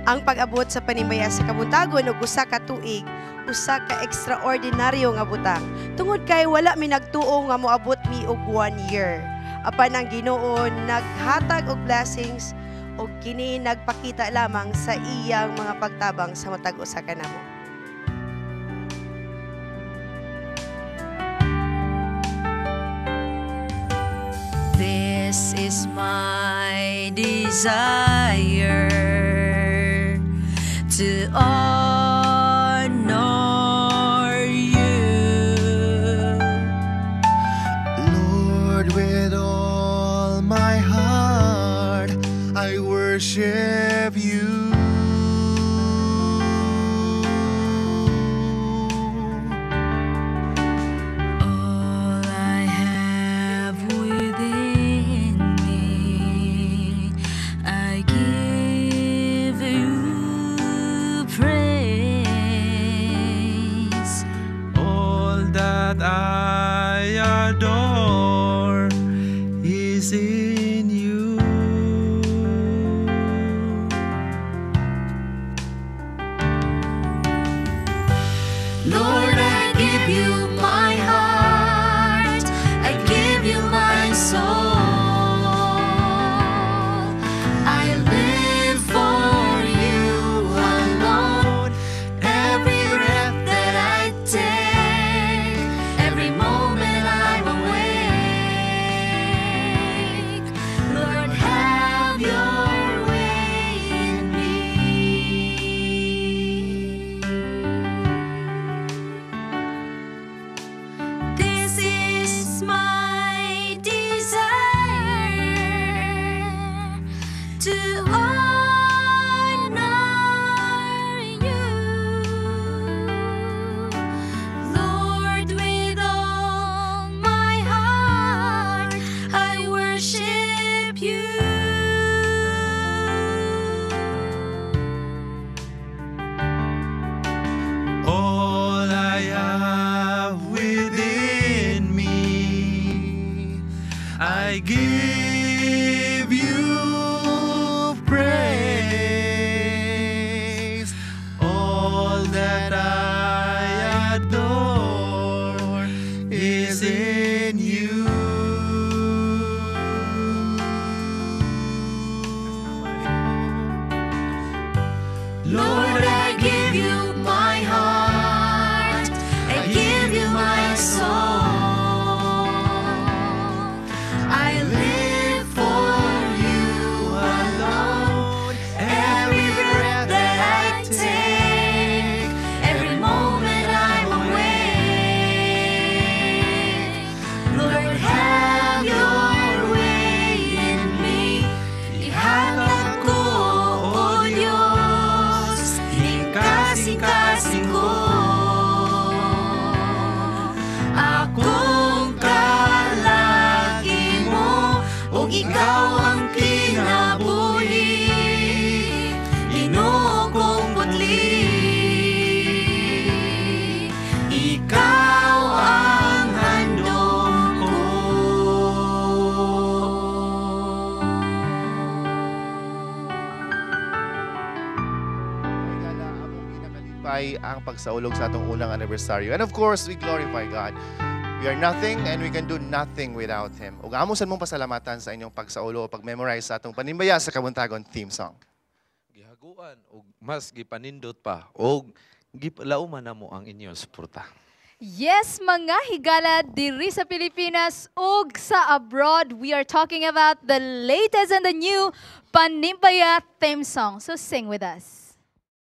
Ang pag-abot sa panimaya sa kabuntagon ug usa ka tuig, usa ka ekstraordinaryo nga butang. Tungod kay wala mi nagtuo nga moabot mi og 1 year. Apan ang Ginoo naghatag og blessings ug kini nagpakita lamang sa iyang mga pagtabang sa matag usa kanamo. This is my desire to honor you, Lord, with all my heart, I worship you. all I have within me, I give you praise. All that I adore is in you. Lord, I give you my heart, I give you my soul. I live for you alone. Every breath that I take, every moment I'm awake. Lord, have your way in me. This is my desire to honor you, Lord, with all my heart I worship you. All I have within me, I give you praise. All that I adore is in you. Lord, I give you my heart, I give you my soul. I live for you alone. Every breath that I take, every moment I'm awake. Lord, have your way in me. Ihatag ko, O Diyos, kasing-kasing ko. Akong kalaki mo, o ikaw ang kinabuhi. Ginoo kong putli, ikaw ang handog ko. Gala, among ginakalipay ang pagsaulog sa atong unang anniversary. And of course, we glorify God. We are nothing and we can do nothing without Him. Ug amo sa mong pasalamatan sa inyong pagsaulo o pag-memorize sa atong Panimbaya sa Kabuntagon theme song. Gihaguan og mas gipanindot pa og gipalauman namo ang inyong suporta. Yes, mga higala diri sa Pilipinas ug sa abroad, we are talking about the latest and the new Panimbaya theme song. So sing with us.